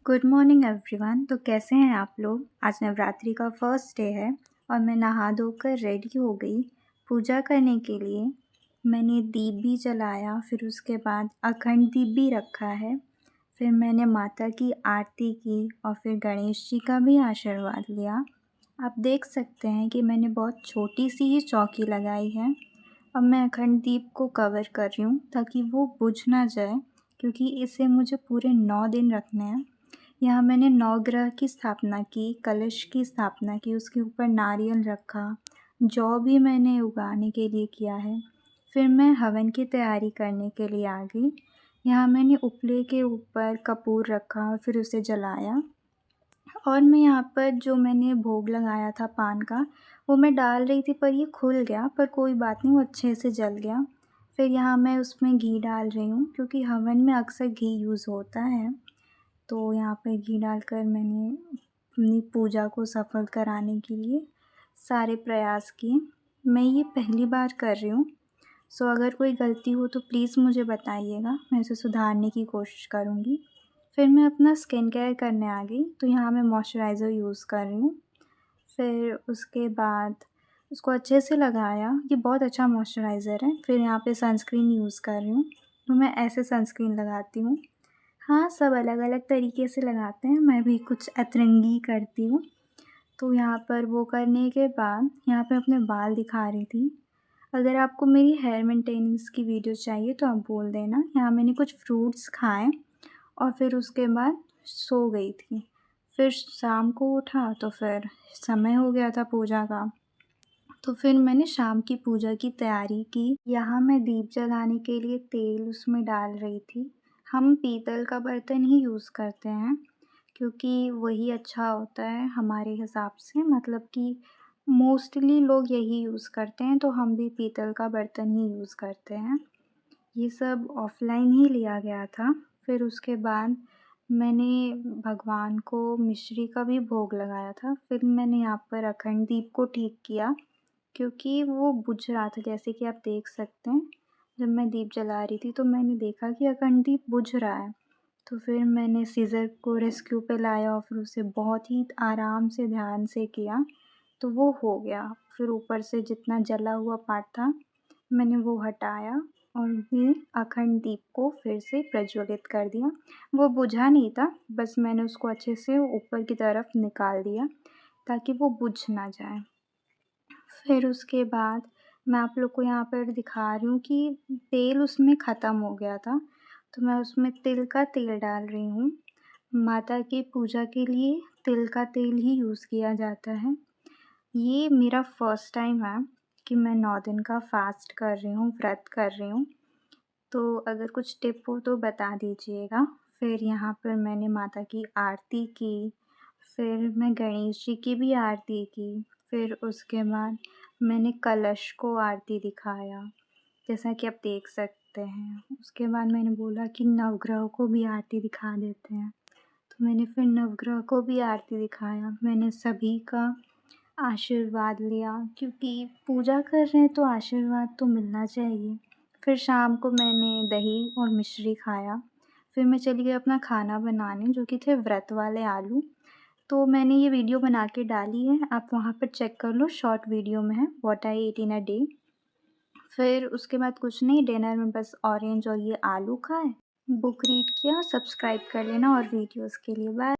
Good morning everyone. तो कैसे हैं आप लोग। आज नवरात्रि का फर्स्ट डे है और मैं नहा धोकर रेडी हो गई पूजा करने के लिए। मैंने दीप भी जलाया, फिर उसके बाद अखंड दीप भी रखा है। फिर मैंने माता की आरती की और फिर गणेश जी का भी आशीर्वाद लिया। आप देख सकते हैं कि मैंने बहुत छोटी सी ही चौकी लगाई है। अब मैं अखंड दीप को कवर कर रही हूँ ताकि वो बुझ ना जाए, क्योंकि इसे मुझे पूरे 9 दिन रखने हैं। यहाँ मैंने नवग्रह की स्थापना की, कलश की स्थापना की, उसके ऊपर नारियल रखा, जौ भी मैंने उगाने के लिए किया है। फिर मैं हवन की तैयारी करने के लिए आ गई। यहाँ मैंने उपले के ऊपर कपूर रखा और फिर उसे जलाया। और मैं यहाँ पर जो मैंने भोग लगाया था पान का, वो मैं डाल रही थी पर ये खुल गया, पर कोई बात नहीं, वो अच्छे से जल गया। फिर यहाँ मैं उसमें घी डाल रही हूँ, क्योंकि हवन में अक्सर घी यूज़ होता है। तो यहाँ पे घी डालकर मैंने अपनी पूजा को सफल कराने के लिए सारे प्रयास किए। मैं ये पहली बार कर रही हूँ, सो अगर कोई गलती हो तो प्लीज़ मुझे बताइएगा, मैं इसे सुधारने की कोशिश करूँगी। फिर मैं अपना स्किन केयर करने आ गई, तो यहाँ मैं मॉइस्चराइज़र यूज़ कर रही हूँ। फिर उसके बाद उसको अच्छे से लगाया, ये बहुत अच्छा मॉइस्चराइज़र है। फिर यहाँ पे सनस्क्रीन यूज़ कर रही हूँ, तो मैं ऐसे सनस्क्रीन लगाती हूँ। हाँ, सब अलग-अलग तरीके से लगाते हैं, मैं भी कुछ अतरंगी करती हूँ। तो यहाँ पर वो करने के बाद यहाँ पे अपने बाल दिखा रही थी। अगर आपको मेरी हेयर मेंटेनेंस की वीडियो चाहिए तो आप बोल देना। यहाँ मैंने कुछ फ्रूट्स खाए और फिर उसके बाद सो गई थी। फिर शाम को उठा तो फिर समय हो गया था पूजा का। तो फिर मैंने शाम की पूजा की तैयारी की। यहाँ मैं दीप जलाने के लिए तेल उसमें डाल रही थी। हम पीतल का बर्तन ही यूज़ करते हैं, क्योंकि वही अच्छा होता है हमारे हिसाब से, मतलब कि मोस्टली लोग यही यूज़ करते हैं, तो हम भी पीतल का बर्तन ही यूज़ करते हैं। ये सब ऑफ़लाइन ही लिया गया था। फिर उसके बाद मैंने भगवान को मिश्री का भी भोग लगाया था। फिर मैंने यहाँ पर अखंड दीप को ठीक किया, क्योंकि वो बुझ रहा था। जैसे कि आप देख सकते हैं, जब मैं दीप जला रही थी तो मैंने देखा कि अखंड दीप बुझ रहा है। तो फिर मैंने सीज़र को रेस्क्यू पे लाया और फिर उसे बहुत ही आराम से ध्यान से किया, तो वो हो गया। फिर ऊपर से जितना जला हुआ पार्ट था मैंने वो हटाया और फिर अखंड दीप को फिर से प्रज्वलित कर दिया। वो बुझा नहीं था, बस मैंने उसको अच्छे से ऊपर की तरफ निकाल दिया ताकि वो बुझ ना जाए। फिर उसके बाद मैं आप लोग को यहाँ पर दिखा रही हूँ कि तेल उसमें ख़त्म हो गया था, तो मैं उसमें तिल का तेल डाल रही हूँ। माता की पूजा के लिए तिल का तेल ही यूज़ किया जाता है। ये मेरा फर्स्ट टाइम है कि मैं 9 दिन का फ़ास्ट कर रही हूँ, व्रत कर रही हूँ, तो अगर कुछ टिप हो तो बता दीजिएगा। फिर यहाँ पर मैंने माता की आरती की, फिर मैं गणेश जी की भी आरती की, फिर उसके बाद मैंने कलश को आरती दिखाया, जैसा कि आप देख सकते हैं। उसके बाद मैंने बोला कि नवग्रह को भी आरती दिखा देते हैं, तो मैंने फिर नवग्रह को भी आरती दिखाया। मैंने सभी का आशीर्वाद लिया, क्योंकि पूजा कर रहे हैं तो आशीर्वाद तो मिलना चाहिए। फिर शाम को मैंने दही और मिश्री खाया। फिर मैं चली गई अपना खाना बनाने, जो कि थे व्रत वाले आलू। तो मैंने ये वीडियो बना के डाली है, आप वहाँ पर चेक कर लो, शॉर्ट वीडियो में है, what I ate in a day. फिर उसके बाद कुछ नहीं, डिनर में बस ऑरेंज और ये आलू खाए। बुक रीड किया, सब्सक्राइब कर लेना और वीडियोज़ के लिए बाय।